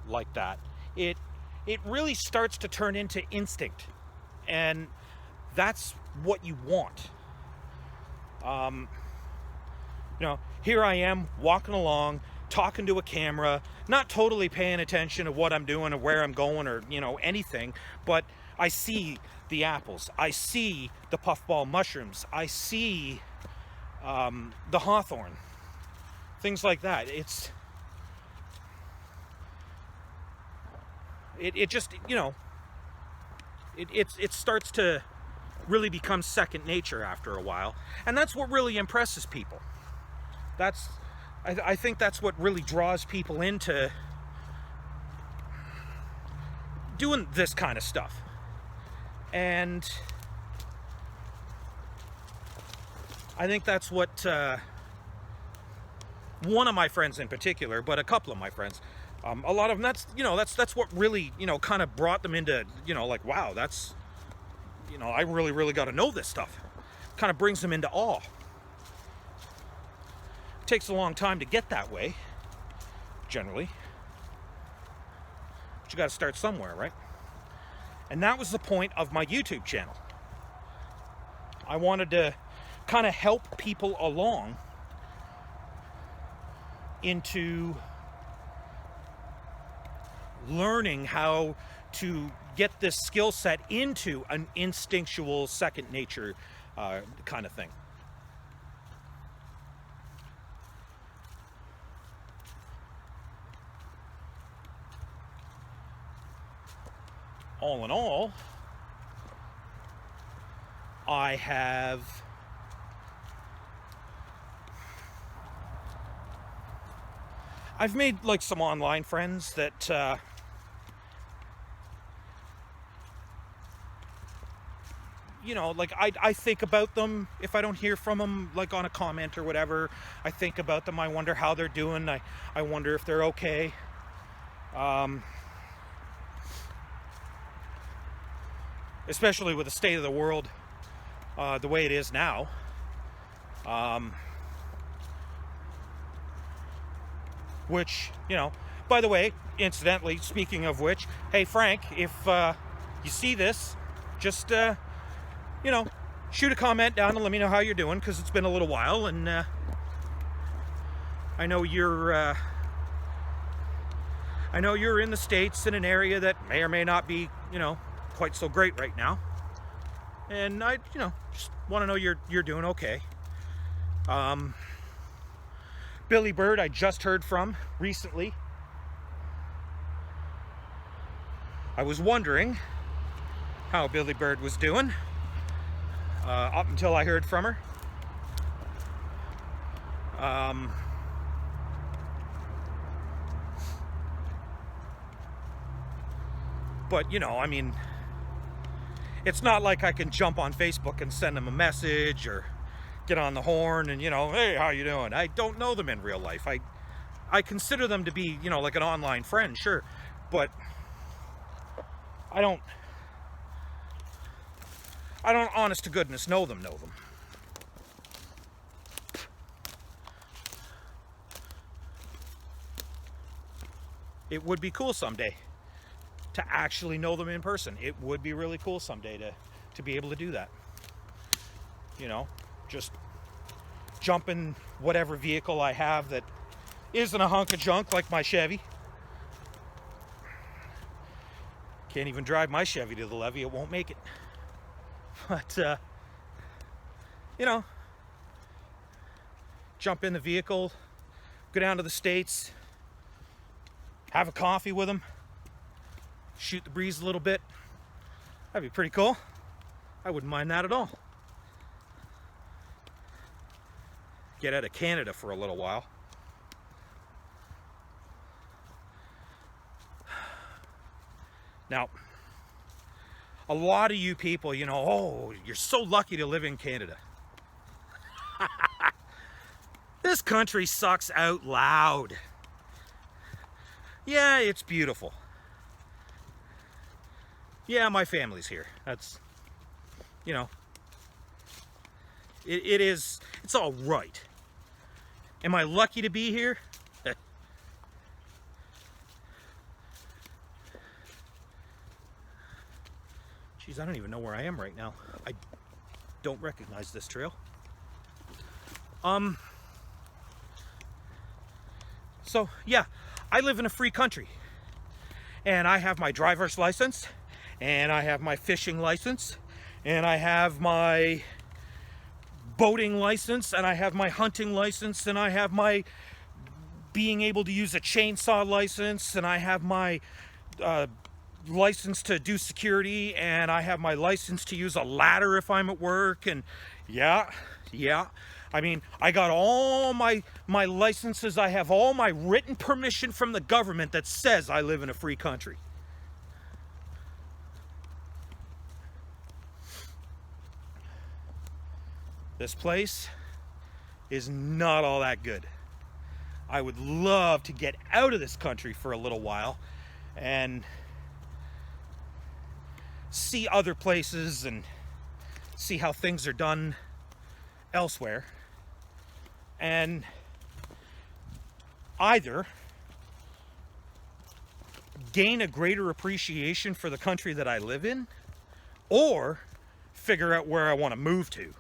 like that, it really starts to turn into instinct, and that's what you want. You know, here I am walking along, talking to a camera, not totally paying attention to what I'm doing or where I'm going or, you know, anything, but I see the apples, I see the puffball mushrooms, I see the hawthorn, things like that. It just, you know, it starts to really become second nature after a while, and that's what really impresses people. I think that's what really draws people into doing this kind of stuff. And I think that's what one of my friends in particular, but a couple of my friends, a lot of them, that's what really, you know, kind of brought them into, you know, like, wow, that's, you know, I really got to know this stuff. Kind of brings them into awe. It takes a long time to get that way, generally. But you got to start somewhere, right? And that was the point of my YouTube channel. I wanted to kind of help people along into learning how to get this skill set into an instinctual second nature kind of thing. All in all, I've made like some online friends that like I think about them if I don't hear from them, like on a comment or whatever. I think about them. I wonder how they're doing. I wonder if they're okay. Especially with the state of the world the way it is now. Which, by the way, incidentally, speaking of which, hey Frank, if you see this, just shoot a comment down and let me know how you're doing, because it's been a little while, and I know you're in the States, in an area that may or may not be, quite so great right now. And I, just want to know you're doing okay. Billy Bird, I just heard from recently. I was wondering how Billy Bird was doing up until I heard from her. But, I mean, it's not like I can jump on Facebook and send them a message or get on the horn and, hey, how you doing? I don't know them in real life. I consider them to be, like an online friend, sure. But I don't honest to goodness know them. It would be cool someday to actually know them in person. It would be really cool someday to be able to do that. Just jump in whatever vehicle I have that isn't a hunk of junk like my Chevy. Can't even drive my Chevy to the levee, it won't make it. But, jump in the vehicle, go down to the States, have a coffee with them, shoot the breeze a little bit. That'd be pretty cool. I wouldn't mind that at all. Get out of Canada for a little while. Now, a lot of you people, oh, you're so lucky to live in Canada. This country sucks out loud. Yeah, it's beautiful. Yeah, my family's here. That's, it's all right. Am I lucky to be here? Jeez, I don't even know where I am right now. I don't recognize this trail. So, yeah, I live in a free country. And I have my driver's license, and I have my fishing license, and I have my boating license, and I have my hunting license, and I have my being able to use a chainsaw license, and I have my license to do security, and I have my license to use a ladder if I'm at work, and yeah. I mean, I got all my licenses. I have all my written permission from the government that says I live in a free country. This place is not all that good. I would love to get out of this country for a little while and see other places and see how things are done elsewhere, and either gain a greater appreciation for the country that I live in, or figure out where I want to move to.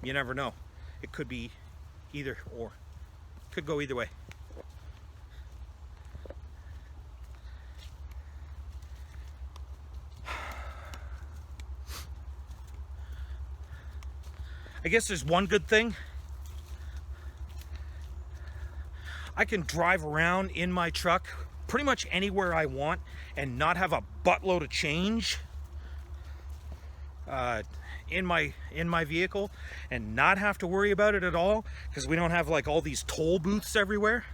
You never know. It could be either or. Could go either way. I guess there's one good thing. I can drive around in my truck pretty much anywhere I want and not have a buttload of change in my vehicle and not have to worry about it at all, because we don't have like all these toll booths everywhere.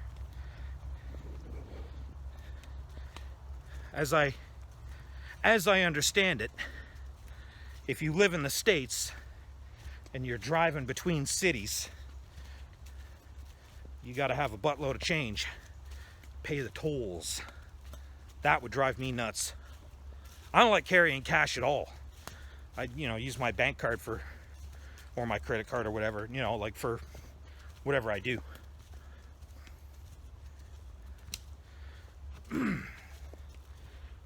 As I understand it, if you live in the States and you're driving between cities, you got to have a buttload of change, pay the tolls. That would drive me nuts. I don't like carrying cash at all. I, use my bank card or my credit card or whatever, like for whatever I do.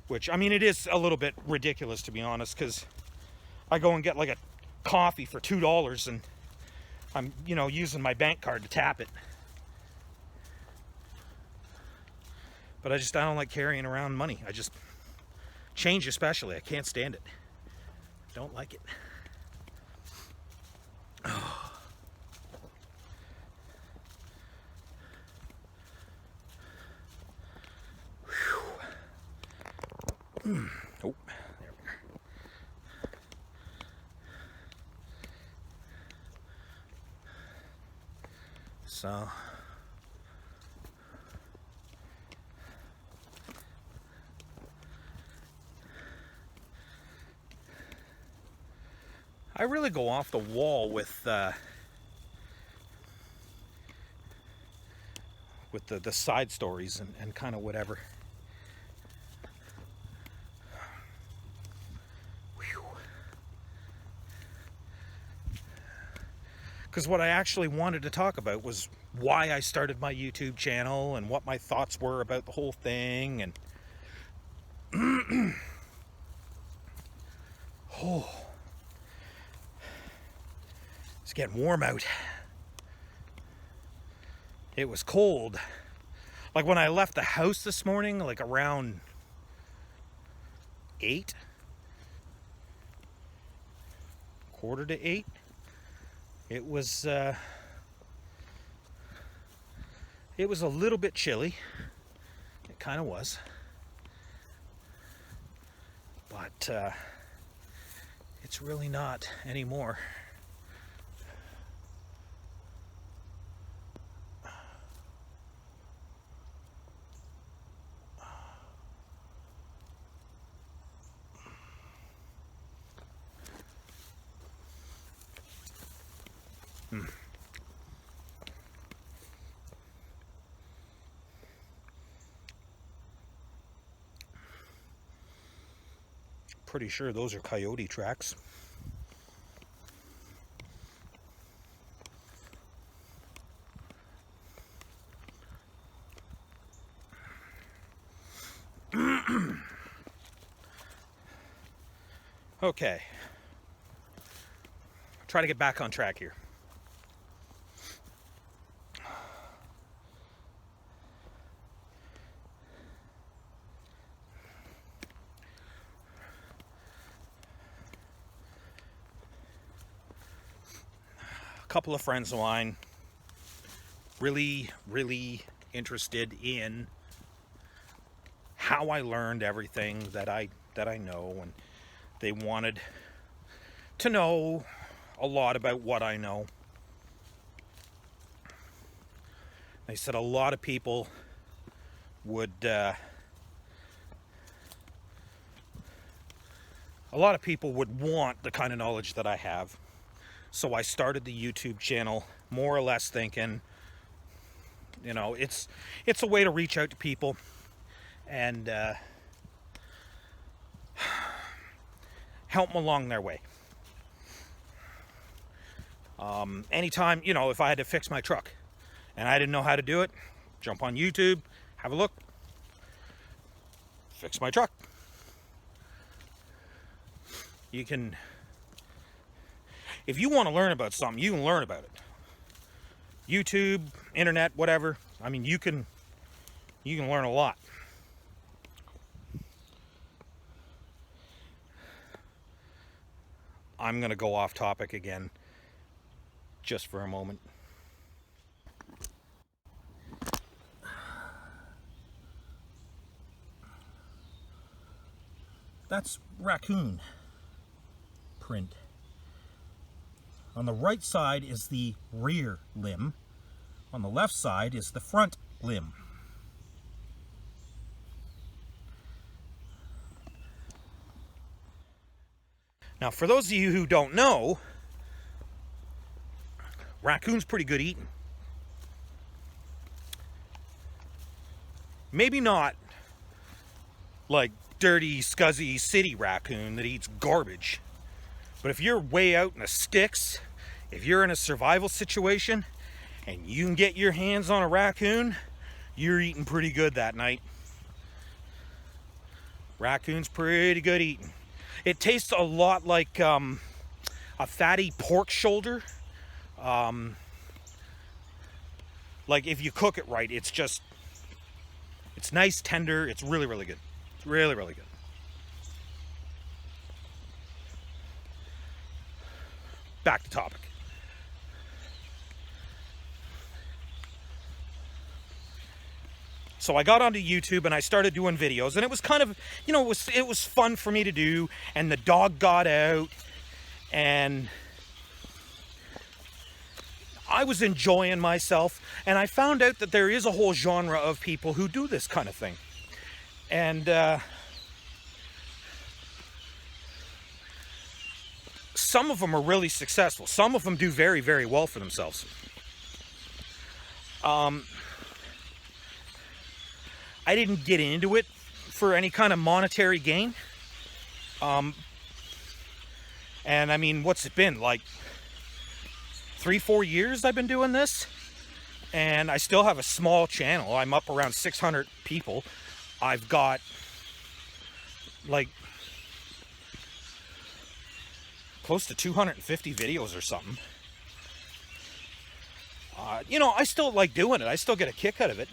Which, I mean, it is a little bit ridiculous, to be honest, because I go and get like a coffee for $2 and I'm, using my bank card to tap it. But I don't like carrying around money. Change especially, I can't stand it. Don't like it. Oh. Oh, there we go. So I really go off the wall with the side stories and kind of whatever. Because what I actually wanted to talk about was why I started my YouTube channel and what my thoughts were about the whole thing. And oh, it's getting warm out. It was cold. Like when I left the house this morning, like around 8, quarter to 8, it was a little bit chilly. It kind of was. But it's really not anymore. Pretty sure those are coyote tracks. Okay. Try to get back on track here. A couple of friends of mine really interested in how I learned everything that I know, and they wanted to know a lot about what I know. They said a lot of people would want the kind of knowledge that I have. So I started the YouTube channel more or less thinking, it's a way to reach out to people and help them along their way. Anytime, if I had to fix my truck and I didn't know how to do it, jump on YouTube, have a look, fix my truck. You can, if you want to learn about something, you can learn about it. YouTube, internet, whatever. I mean, you can learn a lot. I'm going to go off topic again. just for a moment. That's raccoon print. On the right side is the rear limb. On the left side is the front limb. Now, for those of you who don't know, raccoon's pretty good eating. Maybe not like dirty, scuzzy city raccoon that eats garbage. But if you're way out in the sticks, if you're in a survival situation, and you can get your hands on a raccoon, you're eating pretty good that night. Raccoon's pretty good eating. It tastes a lot like a fatty pork shoulder. Like if you cook it right, it's nice, tender. It's really, really good. It's really, really good. Back to topic. So I got onto YouTube and I started doing videos, and it was kind of, you know, it was fun for me to do, and the dog got out, and I was enjoying myself, and I found out that there is a whole genre of people who do this kind of thing. And some of them are really successful. Some of them do very, very well for themselves. I didn't get into it for any kind of monetary gain. And I mean, what's it been? Like 3-4 years I've been doing this. And I still have a small channel. I'm up around 600 people. I've got like close to 250 videos or something. You know, I still like doing it. I still get a kick out of it.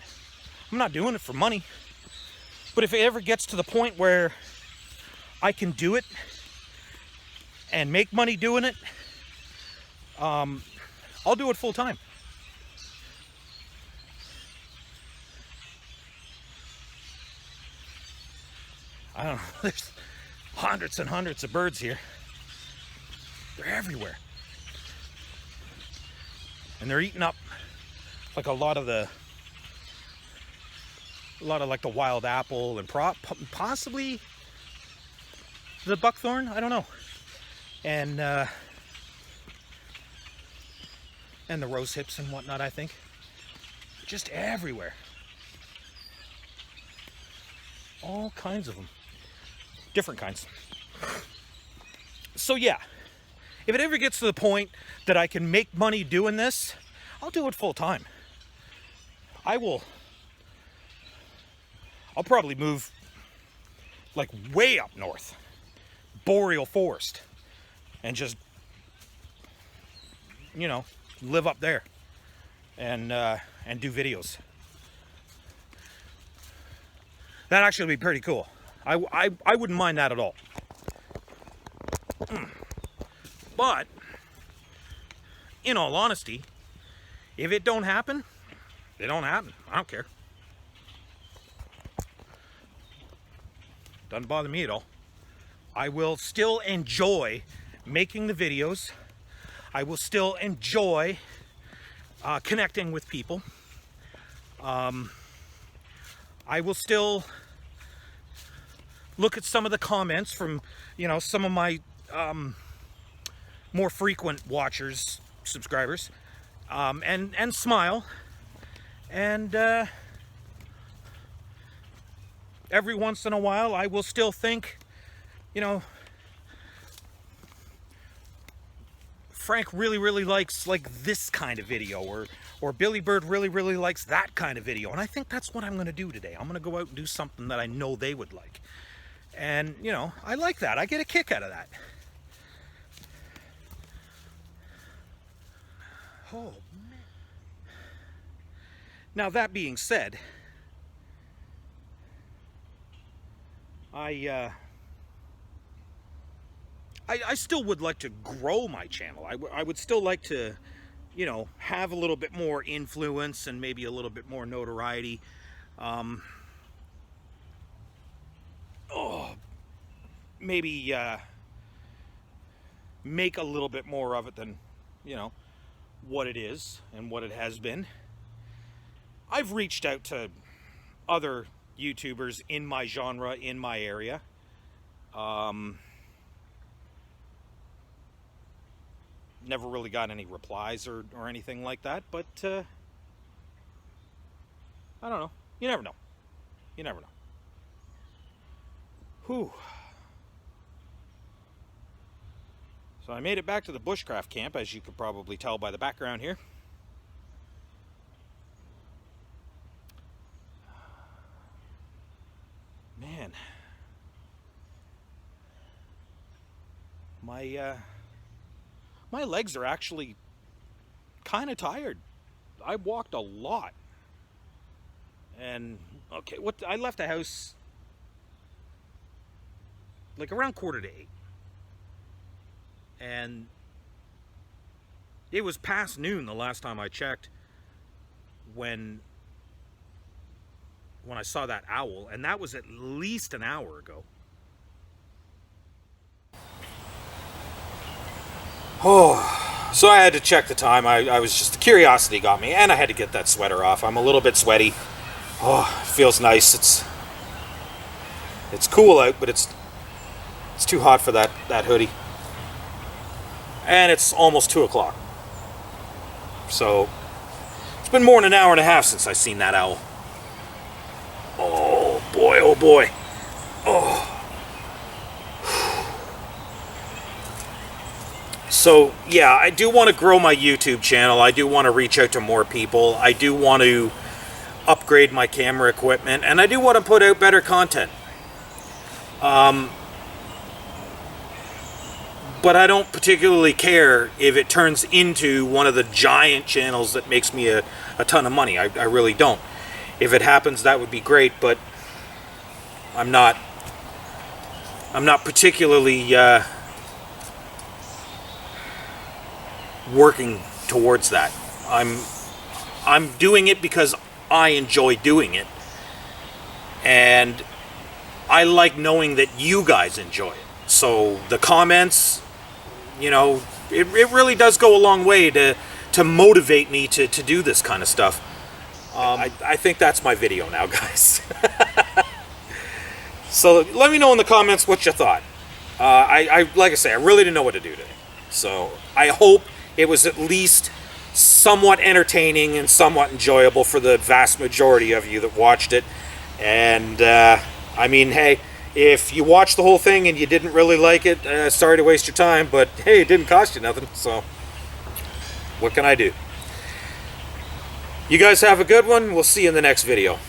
I'm not doing it for money. But if it ever gets to the point where I can do it and make money doing it, I'll do it full time. I don't know, there's hundreds and hundreds of birds here. They're everywhere. And they're eating up like a lot of like the wild apple and possibly the buckthorn, I don't know. And the rose hips and whatnot, I think. Just everywhere. All kinds of them. Different kinds. So yeah, if it ever gets to the point that I can make money doing this, I'll do it full time. I'll probably move like way up north, boreal forest, and just, you know, live up there and do videos. That actually would be pretty cool. I wouldn't mind that at all. But in all honesty, if it don't happen, it don't happen. I don't care. Doesn't bother me at all. I will still enjoy making the videos. I will still enjoy connecting with people. I will still look at some of the comments from, you know, some of my more frequent watchers, subscribers, and smile. And every once in a while, I will still think, you know, Frank really, really likes like this kind of video, or Billy Bird really, really likes that kind of video. And I think that's what I'm going to do today. I'm going to go out and do something that I know they would like. And, you know, I like that. I get a kick out of that. Oh, man. Now, that being said, I still would like to grow my channel. I would still like to you know, have a little bit more influence and maybe a little bit more notoriety. Maybe make a little bit more of it than, you know, what it is and what it has been. I've reached out to other YouTubers in my genre, in my area. Never really got any replies or anything like that, but I don't know. You never know. You never know. Whew. So I made it back to the bushcraft camp, as you could probably tell by the background here. Man. My legs are actually kind of tired. I walked a lot. And okay, I left the house like around 7:45. And it was past noon the last time I checked when I saw that owl, and that was at least an hour ago. Oh, so I had to check the time. I was just, the curiosity got me, and I had to get that sweater off. I'm a little bit sweaty. Oh, it feels nice. It's cool out, but it's too hot for that hoodie. And it's almost 2 o'clock. So it's been more than an hour and a half since I seen that owl. Oh boy, oh boy. Oh. So yeah, I do want to grow my YouTube channel. I do want to reach out to more people. I do want to upgrade my camera equipment, and I do want to put out better content. But I don't particularly care if it turns into one of the giant channels that makes me a ton of money. I really don't. If it happens, that would be great, but I'm not particularly working towards that. I'm doing it because I enjoy doing it, and I like knowing that you guys enjoy it. So the comments, you know, it really does go a long way to motivate me to do this kind of stuff. I think that's my video now, guys. So let me know in the comments what you thought. Like I say, I really didn't know what to do today. So I hope it was at least somewhat entertaining and somewhat enjoyable for the vast majority of you that watched it. And I mean, hey, if you watched the whole thing and you didn't really like it, sorry to waste your time, but hey, it didn't cost you nothing, so what can I do? You guys have a good one. We'll see you in the next video.